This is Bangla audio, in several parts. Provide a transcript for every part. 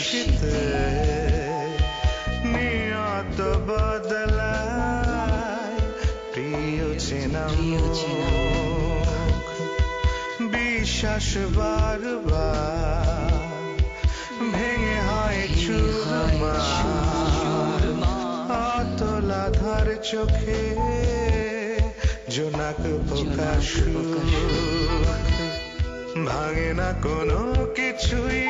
খুশিতে নিয়ত বদলায় প্রিয় চেনা বিশ্বাস বারবার ভেঙে হয় চুরমার অতলাধার চোখে জোনাক পোকা ভাঙে না কোনো কিছুই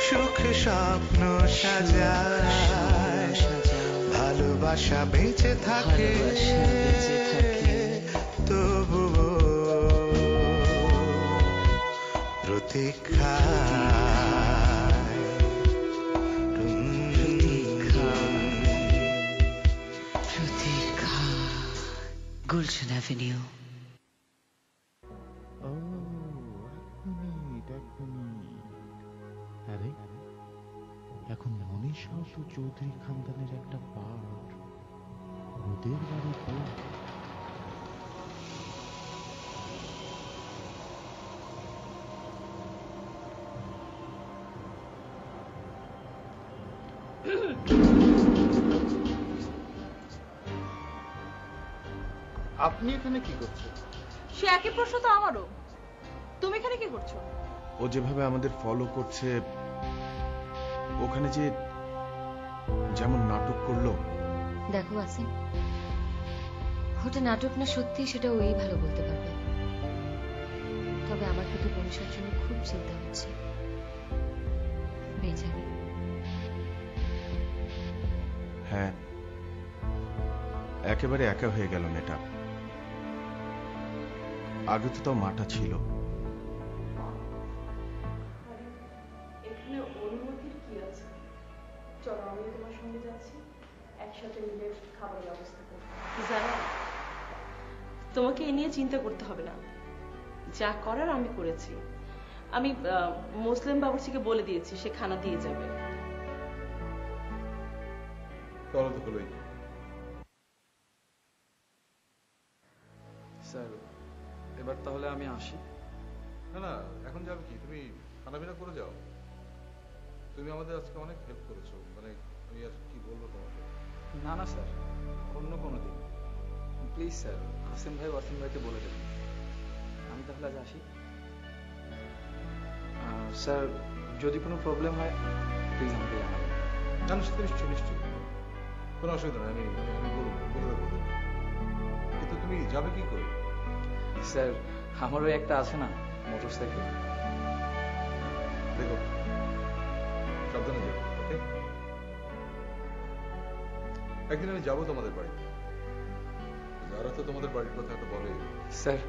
সুখ স্বপ্ন সাজায় ভালোবাসা বেঁচে থাকে তবুও Gulshan Avenue. আরে এখন মনীষা তো চৌধুরী খানদানের একটা পার্ট ওদের বাড়িতে আপনি এখানে কি করছেন? সে একই প্রশ্ন তো আমারও। তুমি এখানে কি করছো? ও যেভাবে আমাদের ফলো করছে, ওখানে যে যেমন নাটক করলো। দেখো আসিম, ওটা নাটক না সত্যি সেটা ওই ভালো বলতে পারবে। তবে আমার কিন্তু মনীষার জন্য খুব চিন্তা হচ্ছে। বেজানি। হ্যাঁ, একেবারে একা হয়ে গেল মেয়েটা। আগে তো তাও মাটা ছিল। এখানে অনুমতির কি আছে? চলো আমি তোমার সঙ্গে যাচ্ছি, একসাথে মিলে খাবারের ব্যবস্থা করব। জানো, তোমাকে এ নিয়ে চিন্তা করতে হবে না, যা করার আমি করেছি। আমি মুসলিম বাবুর্চিকে বলে দিয়েছি, সে খানা দিয়ে যাবে। চলো তো হলোই। স্যার, এবার তাহলে আমি আসি। না না, এখন যাবে কি? তুমি খানাপিনা করে যাও। তুমি আমাদের আজকে অনেক হেল্প করেছো, মানে আমি আর কি বলবো তোমাকে। না না স্যার, অন্য কোনো দিন প্লিজ স্যার। আসিম ভাই ওয়াসিম ভাইকে বলে দেবেন। আমি তাহলে আজ আসি। স্যার, যদি কোনো প্রবলেম হয় প্লিজ আমাকে জানাবেন। না না, নিশ্চয়ই নিশ্চয়ই, কোনো অসুবিধা নেই। আমি বলে দেবো। কিন্তু তুমি যাবে কি করে? স্যার, আমারও একটা আছে না মোটর সাইকেল। দেখো, সাবধানে যাবে, ওকে? একদিন আমি যাবো তোমাদের বাড়িতে। যারা তো তোমাদের বাড়ির কথা একটা বলে। স্যার,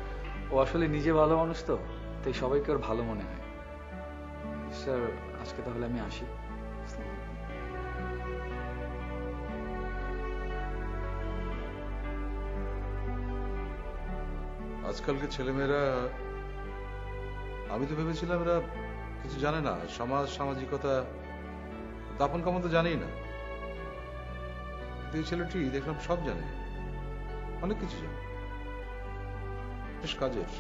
ও আসলে নিজে ভালো মানুষ তো, তাই সবাইকে ওর ভালো মনে হয়। স্যার, আজকে তাহলে আমি আসি। আজকালকে ছেলেমেয়েরা, আমি তো ভেবেছিলাম এরা কিছু জানে না, সমাজ সামাজিকতা দাপন কামন তো জানেই না। এই ছেলেটি দেখলাম সব জানে, অনেক কিছু জানে, বেশ কাজের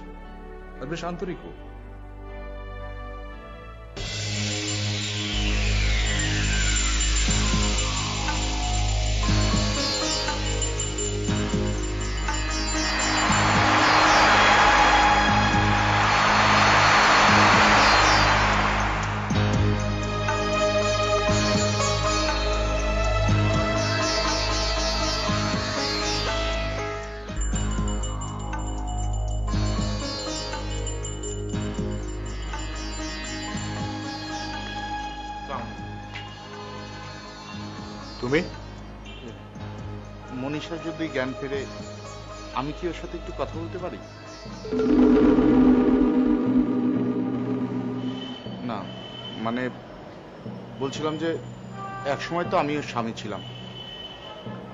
আর বেশ আন্তরিকও। তুমি মনীষার যদি জ্ঞান ফেরে, আমি কি ওর সাথে একটু কথা বলতে পারি? না মানে বলছিলাম যে একসময় তো আমি ওর স্বামী ছিলাম,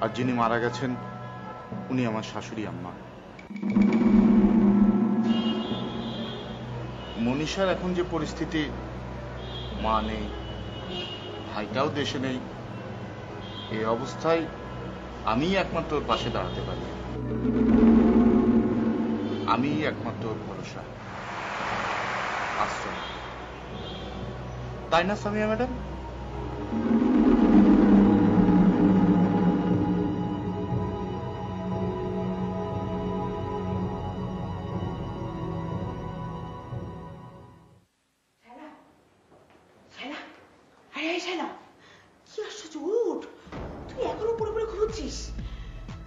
আর যিনি মারা গেছেন উনি আমার শাশুড়ি আম্মা। মনীষার এখন যে পরিস্থিতি, মা নেই, ভাইটাও দেশে নেই, এই অবস্থায় আমি একমাত্র ওর পাশে দাঁড়াতে পারি। আমি একমাত্র ওর ভরসা, আশ্রয়। তাই না সামিয়া ম্যাডাম? কি আশ্চর্য, উঠ, তুই এখনো পড়ে পড়ে ঘুরছিস?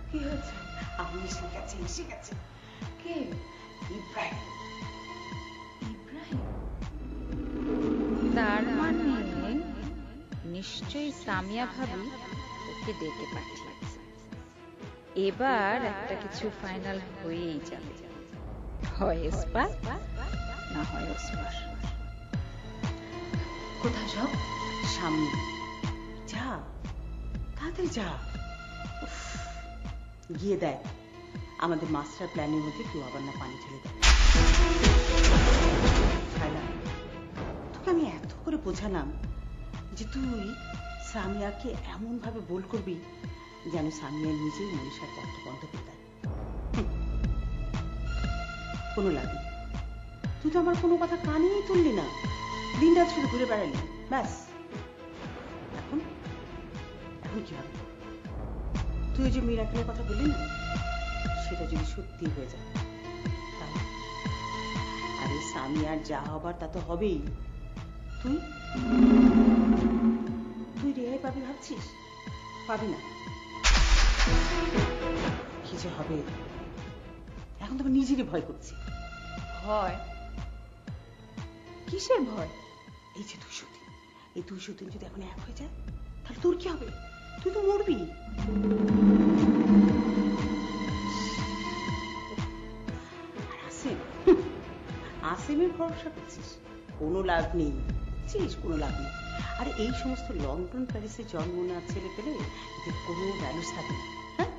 কি হয়েছে? আমি এসে গেছে, এসে গেছে। কে? ইব্রাহিম। ইব্রাহিম? তার মানে নিশ্চয়ই সামিয়া ভাবি ওকে ডেকে পাঠিয়েছে। এবার একটা কিছু ফাইনাল হয়েই যাবে, হয় ইস্পাত না হয় ওসমান। কোথায় সব? সামনে যা, তাড়াতাড়ি যা। গিয়ে দেখ আমাদের মাস্টার প্ল্যানের মধ্যে কেউ আবার না পানি ঢেলে দেয়। তোকে আমি এত করে বোঝালাম যে তুই সামিয়াকে এমন ভাবে বল করবি যেন সামিয়া নিজেই মনীষার পথ বন্ধ করে দেয়। কোনো লাভ নেই, তুই তো আমার কোনো কথা কানেই তুললি না, দিন রাত শুধু ঘুরে বেড়ালি, ব্যাস। এখন এখন কি হবে? তুই যে মিরাকেলের কথা বললি না, সেটা যদি সত্যি হয়ে যায় তাহলে আরে সামিয়ার যা হবার তা তো হবেই। তুই তুই রেহাই পাবি ভাবছিস? পাবি না। কি যে হবে, এখন তো নিজেরই ভয় করছি। ভয়? কিসের ভয়? এই যে 200 দিন, এই 200 দিন যদি এখন এক হয়ে যায় তাহলে তোর কি হবে? তুই তো মরবি। আর আসিমের ভরসা করছিস, কোনো লাভ নেই, কোনো লাভ নেই। আর এই সমস্ত লন্ডন প্যারিসে জন্ম না ছেলে পেলে এদের কোনো ভ্যালু থাকে না। হ্যাঁ,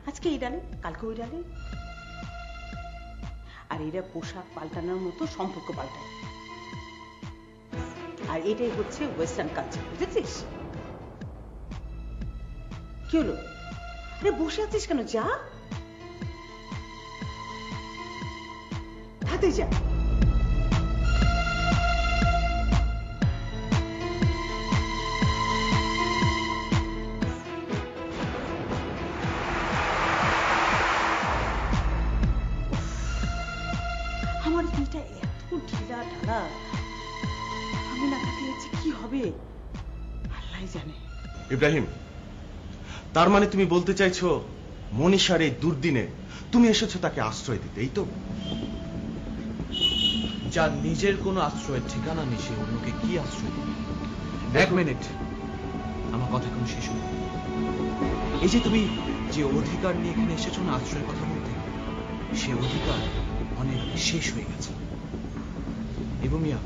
আজকে এই ডালে কালকে ওই ডালে। আর এরা পোশাক পাল্টানোর মতো সম্পর্ক পাল্টায়, আর এটাই হচ্ছে ওয়েস্টার্ন কালচার, বুঝেছিস? কি হলো? আরে বসে আছিস কেন? যা, হাতে যা। আমার মেয়েটা এত ঢিলা ঢালা, আমি না কাটিয়েছি, কি হবে আল্লাহ জানে। ইব্রাহিম, তার মানে তুমি বলতে চাইছো মনীষার এই দুর্দিনে তুমি এসেছো তাকে আশ্রয় দিতে, এই তো? যার নিজের কোনো আশ্রয়ের ঠিকানা নেই সে অন্যকে কি আশ্রয় দিবে? এক মিনিট, আমার কথা কোনো শেষ হলো। এই যে তুমি যে অধিকার নিয়ে এখানে এসেছো না আশ্রয়ের কথা বলতে, সে অধিকার অনেক শেষ হয়ে গেছে। এবং মিয়া,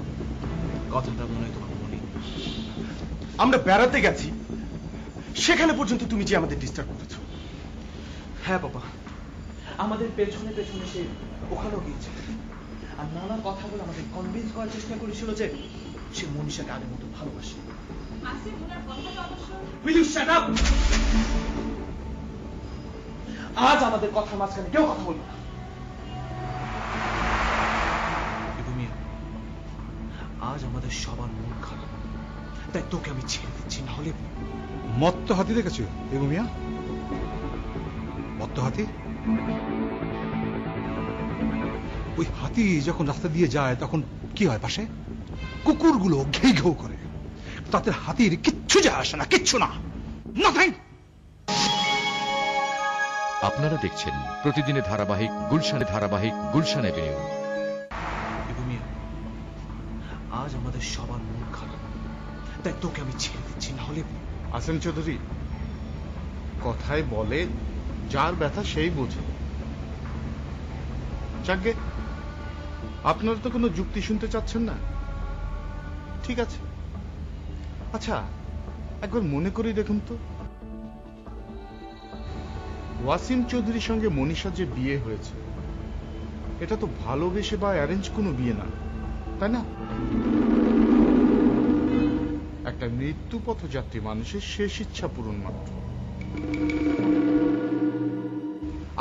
কথাটা মনে হয় তোমার মনে। আমরা বেড়াতে গেছি, সেখানে পর্যন্ত তুমি যে আমাদের ডিস্টার্ব করেছো। হ্যাঁ বাবা, আমাদের পেছনে পেছনে সে ওখানেও গিয়েছে, আর নানা কথা বলে আমাদের কনভিন্স করার চেষ্টা করেছিল যে সে মনীষাকে আগের মতো ভালোবাসে। Will you shut up? আজ আমাদের কথার মাঝখানে কেউ কথা বলবে না। আজ আমাদের সবার মন খারাপ, তাই তোকে আমি ছেড়ে দিচ্ছি, না হলে। মত্ত হাতি দেখেছো বেগমিয়া? মত্ত হাতি? ওই হাতি যখন রাস্তা দিয়ে যায় তখন কি হয়? পাশে কুকুরগুলো ঘেউ ঘেউ করে, তাদের হাতির কিচ্ছু যায় আসে না, কিচ্ছু না, নাথিং। আপনারা দেখছেন প্রতিদিনের ধারাবাহিক গুলশান এভিনিউ। আজ আমাদের সবার মন খারাপ, তাই তোকে আমি ছেড়ে দিচ্ছি, না হলে। আসেন চৌধুরী, কথায় বলে যার ব্যথা সেই বোঝে। যাকে আপনারা তো কোনো যুক্তি শুনতে চাচ্ছেন না, ঠিক আছে। আচ্ছা, একবার মনে করে দেখুন তো, ওয়াসিম চৌধুরীর সঙ্গে মনীষার যে বিয়ে হয়েছে, এটা তো ভালোবেসে বা অ্যারেঞ্জ কোনো বিয়ে না, তাই না? একটা মৃত্যু পথযাত্রী মানুষের শেষ ইচ্ছা পূরণ মাত্র।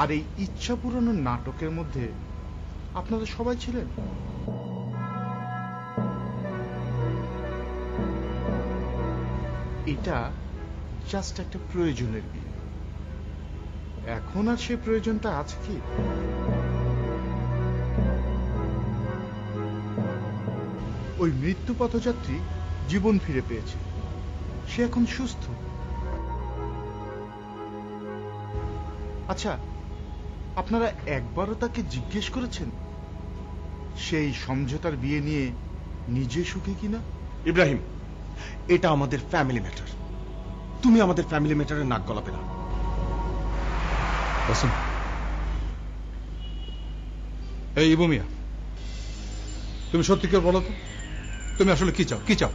আর এই ইচ্ছা পূরণের নাটকের মধ্যে আপনারা সবাই ছিলেন। এটা জাস্ট একটা প্রয়োজনের বিয়ে। এখন আর সে প্রয়োজনটা আছে কি? ওই মৃত্যু পথযাত্রী জীবন ফিরে পেয়েছে, সে এখন সুস্থ। আচ্ছা, আপনারা একবারও তাকে জিজ্ঞেস করেছেন সেই সমঝোতার বিয়ে নিয়ে নিজে সুখী কিনা? ইব্রাহিম, এটা আমাদের ফ্যামিলি ম্যাটার। তুমি আমাদের ফ্যামিলি ম্যাটারে নাক গলাবে না। এই ইবু মিয়া, তুমি সত্যি করে বলো তো, তুমি আসলে কি চাও? কি চাও?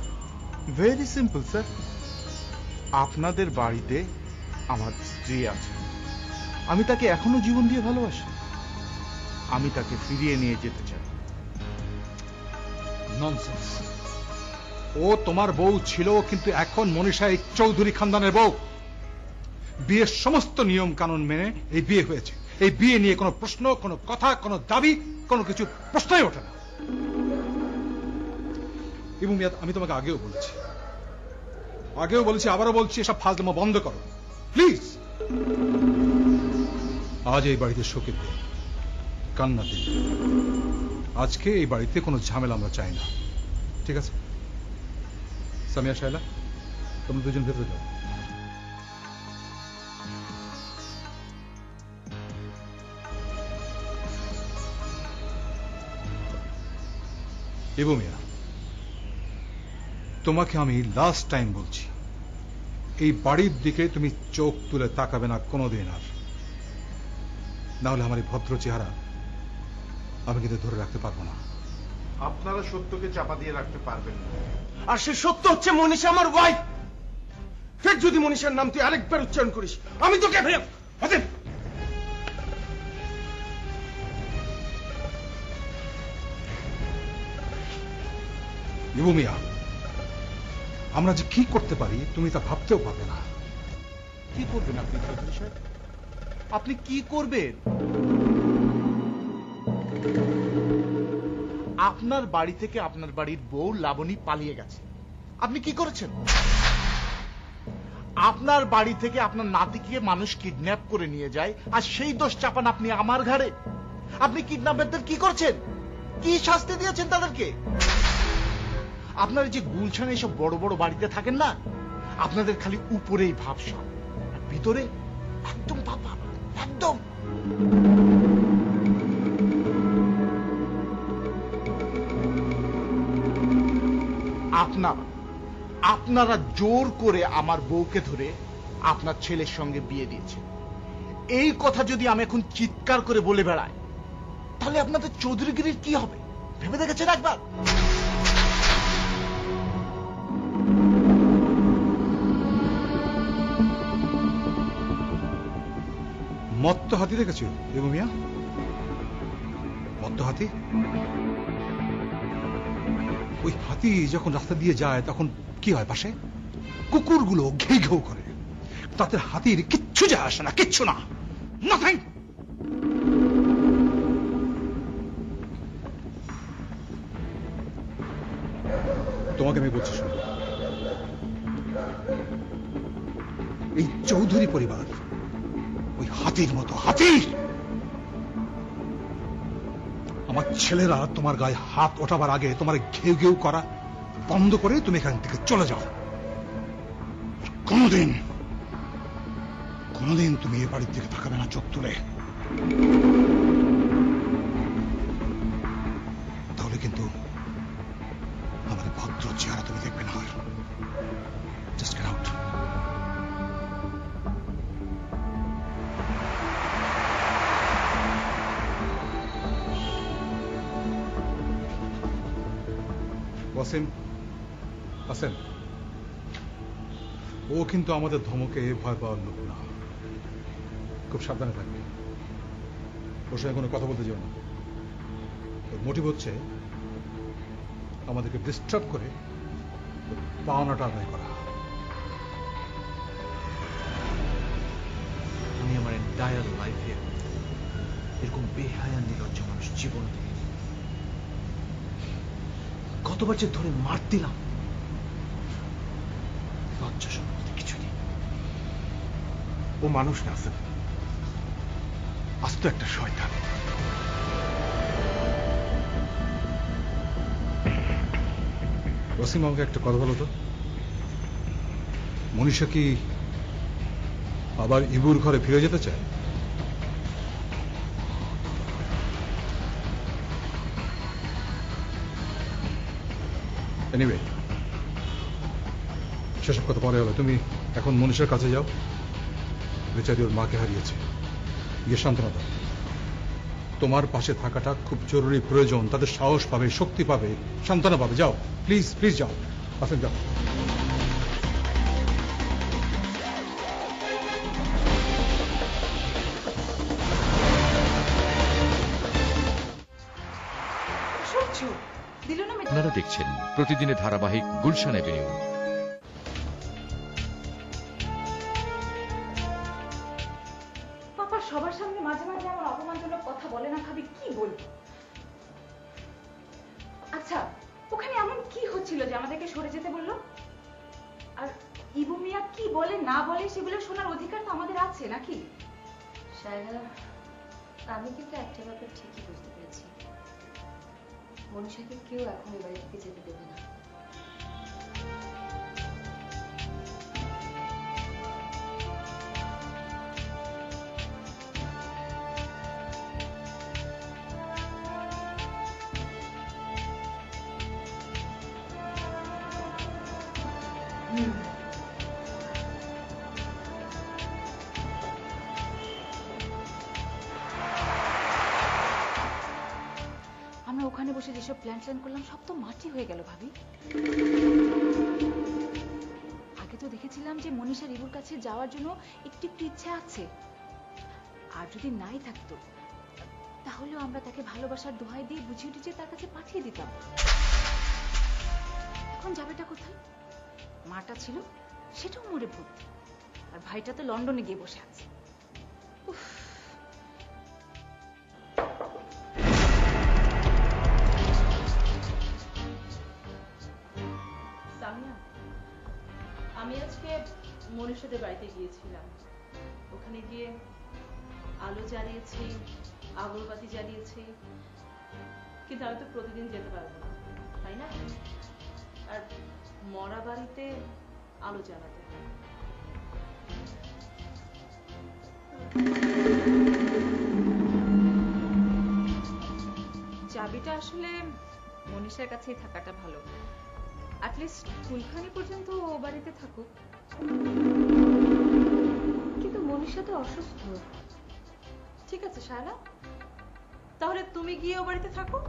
Very simple sir. আপনাদের বাড়িতে আমার স্ত্রী আছে, আমি তাকে এখনো জীবন দিয়ে ভালোবাসি, আমি তাকে ফিরিয়ে নিয়ে যেতে চাই। ননসেন্স। ও তোমার বউ ছিল, কিন্তু এখন মনীষা এই চৌধুরী খানদানের বউ। বিয়ের সমস্ত নিয়ম কানুন মেনে এই বিয়ে হয়েছে। এই বিয়ে নিয়ে কোনো প্রশ্ন, কোনো কথা, কোনো দাবি, কোনো কিছু প্রশ্নই ওঠে না। এবং আমি তোমাকে আগেও বলেছি, আবারও বলছি, এসব ফাজলামো বন্ধ করো প্লিজ। আজ এই বাড়িতে শোকের দিন, কান্নার দিন। আজকে এই বাড়িতে কোনো ঝামেলা আমরা চাই না, ঠিক আছে? সামিয়া, শায়লা, তোমরা দুজন ভেতরে যাও। ইবু মিয়া, তোমাকে আমি লাস্ট টাইম বলছি, এই বাড়ির দিকে তুমি চোখ তুলে তাকাবে না কোনোদিন আর। না হলে আমার এই ভদ্র চেহারা আমি কিন্তু ধরে রাখতে পারবো না। আপনারা সত্যকে চাপা দিয়ে রাখতে পারবেন না। আর সে সত্য হচ্ছে মনীষা আমার ওয়াইফ। ফের যদি মনীষার নাম তুই আরেকবার উচ্চারণ করিস, আমি তোকে ইবু মিয়া, আমরা যে কি করতে পারি তুমি তা ভাবতেও পারবে না। কি করবেন আপনি চৌধুরী সাহেব? আপনি কি করবেন? আপনার বাড়ি থেকে আপনার বাড়ির বউ লাবণী পালিয়ে গেছে, আপনি কি করেছেন? আপনার বাড়ি থেকে আপনার নাতিকে মানুষ কিডন্যাপ করে নিয়ে যায়, আর সেই দোষ চাপান আপনি আমার ঘাড়ে। আপনি কিডন্যাপারদের কি করছেন? কি শাস্তি দিয়েছেন তাদেরকে? আপনার যে গুলশানে এসব বড় বড় বাড়িতে থাকেন না, আপনাদের খালি উপরেই ভাবসা, ভিতরে একদম পাপা, একদম। আপনারা জোর করে আমার বউকে ধরে আপনার ছেলের সঙ্গে বিয়ে দিয়েছেন। এই কথা যদি আমি এখন চিৎকার করে বলে বেড়াই, তাহলে আপনাদের চৌধুরীগিরির কি হবে ভেবে দেখেছেন একবার? মত্ত হাতি দেখেছো ইবু মিয়া? মত্ত হাতি? ওই হাতি যখন রাস্তা দিয়ে যায় তখন কি হয় পাশে? কুকুরগুলো ঘেউ ঘেউ করে। তাদের হাতির কিচ্ছু যায় আসে না, কিচ্ছু না, নাথিং। তোমাকে আমি বলছি, শোনো, এই চৌধুরী পরিবার ওই হাতির মতো, হাতি। আমার ছেলেরা তোমার গায়ে হাত ওঠাবার আগে তোমার ঘেউ ঘেউ করা বন্ধ করে তুমি এখান থেকে চলে যাও। কোনোদিন তুমি এ বাড়ির দিকে তাকাবে না চোখ তুলে, তাহলে কিন্তু আমার ভদ্র চেহারা তুমি দেখবে না। Just get out. ওয়াসিম, আসেন। ও কিন্তু আমাদের ধমকে ভয় পাওয়ার লোক না, খুব সাবধানে থাকবে। ওর সঙ্গে কোনো কথা বলতে যেও না। ওর মোটিভ হচ্ছে আমাদেরকে ডিস্টার্ব করে পাওনাটা আদায় করা। আমি আমার এন্টায়ার লাইফে এরকম বেহায়া নির্লজ্জ মানুষ জীবন দেখিনি। কতবার যে ধরে মার দিলাম, লজ্জা লজ্জা শরম বলতে কিছু নেই। ও মানুষ না, আসেন আস্ত একটা শয়তান। ওয়াসিম, আমাকে একটা কথা বলো তো, মনীষা কি আবার ইবুর ঘরে ফিরে যেতে চায়? এনিওয়ে, সেসব কথা পরে হলো। তুমি এখন মনীষার কাছে যাও, বেচারি ওর মাকে হারিয়েছে, গিয়ে সান্ত্বনা দাও। তোমার পাশে থাকাটা খুব জরুরি প্রয়োজন, তাদের সাহস পাবে, শক্তি পাবে, সান্ত্বনা পাবে। যাও প্লিজ, প্লিজ যাও। আসেন যাও। আপনারা দেখছেন প্রতিদিনের ধারাবাহিক গুলশান এভিনিউ। পাপা সবার সামনে মাঝে মাঝে আমার অপমানজনক কথা বলে না, ভাবি কি বলবো? আচ্ছা, ওখানে এমন কি হচ্ছিল যে আমাদেরকে সরে যেতে বললো? আর ইবু মিয়া কি বলে না বলে সেগুলো শোনার অধিকার তো আমাদের আছে নাকি? শায়লা, আমি কিন্তু একটা ব্যাপার ঠিকই বুঝতে পেরেছি, মনীষাকে কেউ এখন এই বাড়ি থেকে যেতে দেবে না। আমরা ওখানে বসে যেসব প্ল্যান করলাম সব তো মাটি হয়ে গেল ভাবি। আগে তো দেখেছিলাম যে মনীষা রিবুর কাছে যাওয়ার জন্য একটু একটু ইচ্ছা আছে, আর যদি নাই থাকতো তাহলেও আমরা তাকে ভালোবাসার দোহাই দিয়ে বুঝিয়ে টুঝিয়ে তার কাছে পাঠিয়ে দিতাম। এখন যাবেটা কোথায়? মাটা ছিল সেটাও মরে ভর্তি, আর ভাইটা তো লন্ডনে গিয়ে বসে আছে। আমি আজকে মনীষাদের বাড়িতে গিয়েছিলাম, ওখানে গিয়ে আলো জ্বালিয়েছি, আগরবাতি জ্বালিয়েছি, কিন্তু আমি তো প্রতিদিন যেতে পারবো না, তাই না? আর মরা বাড়িতে আলো জ্বালাতে হয়। চাবিটা আসলে মনীষার কাছেই থাকাটা ভালো, অ্যাটলিস্ট ফুলখানি পর্যন্ত ও বাড়িতে থাকুক। কিন্তু মনীষা তো অসুস্থ। ঠিক আছে শায়লা, তাহলে তুমি গিয়ে ও বাড়িতে থাকো।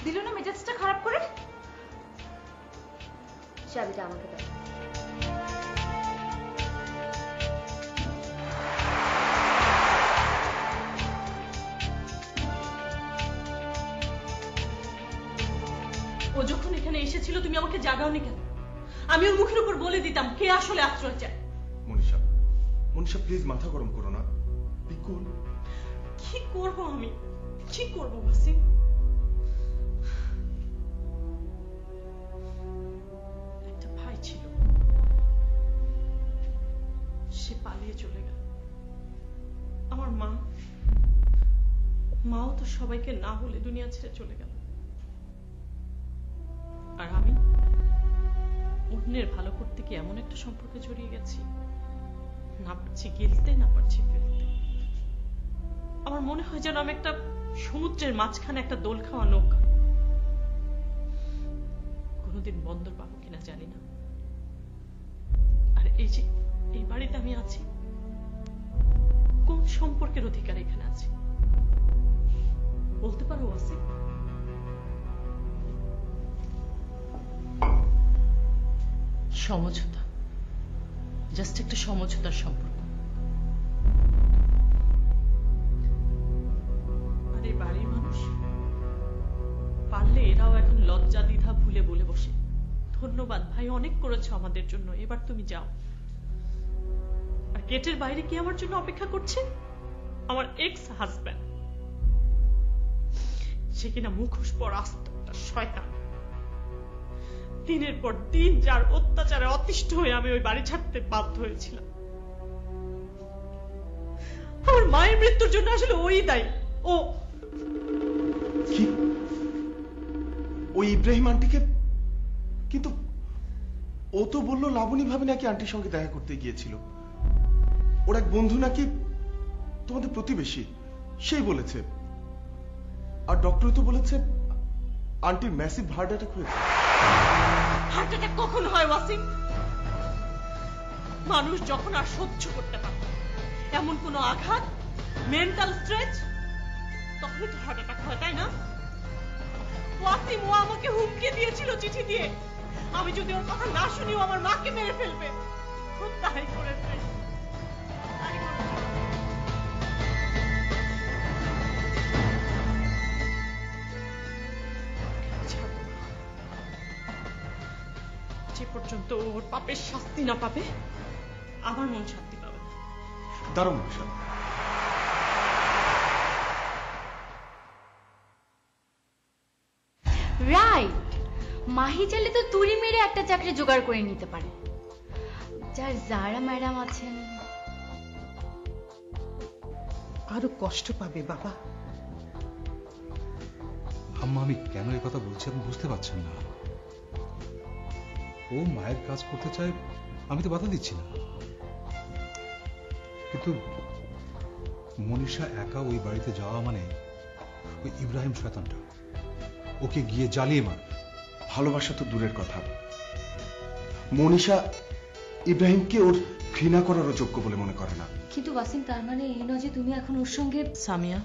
দিল না মেজাজটা খারাপ করে? চাবিটা আমাকে দাও। ও যখন এখানে এসেছিল তুমি আমাকে জাগাওনি কেন? আমি ওর মুখের উপর বলে দিতাম কে আসলে আশ্রয় চায়। মনীষা, মনীষা প্লিজ মাথা গরম করো না। বিকুল, কি করব আমি? কি করব ওয়াসিম? একটা ভাই ছিল, সে পালিয়ে চলে গেল। আমার মাও তো সবাইকে না বলে দুনিয়া ছেড়ে চলে গেল। আর আমি অন্যের ভালো করতে গিয়ে এমন একটা সম্পর্কে জড়িয়ে গেছি, না পারছি গেলতে, না পারছি ফেলতে। আমার মনে হয় যেন আমি একটা সমুদ্রের মাঝখানে একটা দোল খাওয়া নৌকা, কোনোদিন বন্দর পাবো কিনা জানি না। আর এই যে এই বাড়িতে আমি আছি, কোন সম্পর্কের অধিকার এখানে আছে বলতে পারো ওয়াসিম? সমঝোতা, জাস্ট একটা সমঝোতার সম্পর্ক। আর এই বাড়ির মানুষ পারলে এরাও এখন লজ্জা দ্বিধা ভুলে বলে বসে, ধন্যবাদ ভাই, অনেক করেছো আমাদের জন্য, এবার তুমি যাও। গেটের বাইরে কি আমার জন্য অপেক্ষা করছে? আমার এক্স হাজব্যান্ড, সে কিনা মুখোশ পর আস্ত একটা শয়তান। দিনের পর দিন যার অত্যাচারে অতিষ্ঠ হয়ে আমি ওই বাড়ি ছাড়তে বাধ্য হয়েছিলাম। আমার মায়ের মৃত্যুর জন্য আসলে ওই দায়ী। ও কি? ওই ইব্রাহিম আন্টিকে? কিন্তু ও তো বললো লাবণী ভাবে নাকি আন্টির সঙ্গে দেখা করতে গিয়েছিল। ওর এক বন্ধু নাকি তোমাদের প্রতিবেশী, সেই বলেছে। আর ডক্টর তো বলেছে আন্টির ম্যাসিভ হার্ট অ্যাটাক হয়েছে। হার্ট অ্যাটাক কখন হয় ওয়াসিম? মানুষ যখন আর সহ্য করতে পারে এমন কোন আঘাত, মেন্টাল স্ট্রেস, তখনই তো হার্ট অ্যাটাক হয়, তাই না? ওয়াসিম, ও আমাকে হুমকি দিয়েছিল চিঠি দিয়ে, আমি যদি ওর কথা না শুনি ও আমার মাকে মেরে ফেলবে। ও তাই করেছে। যে পর্যন্ত ওর পাপের শাস্তি না পাবে আমার মন শান্তি পাবে না। দাঁড়াও মনীষা, রাইট, মাহি চাইলে তো তুড়ি মেরে একটা চাকরি জোগাড় করে নিতে পারে। যার যারা ম্যাডাম আছেন আরো কষ্ট পাবে বাবা। আম্মা, আমি কেন এই কথা বলছি আপনি বুঝতে পারছেন না। ও মায়ের কাজ করতে চায়, আমি তো বাধা দিচ্ছি না, কিন্তু মনীষা একা ওই বাড়িতে যাওয়া মানে ওই ইব্রাহিম শয়তানটা ওকে গিয়ে জ্বালিয়ে মার। ভালোবাসা তো দূরের কথা, মনীষা ইব্রাহিমকে ওর ঘৃণা করারও যোগ্য বলে মনে করে না। কিন্তু ওয়াসিম, তার মানে এই নয় যে তুমি এখন ওর সঙ্গে। সামিয়া,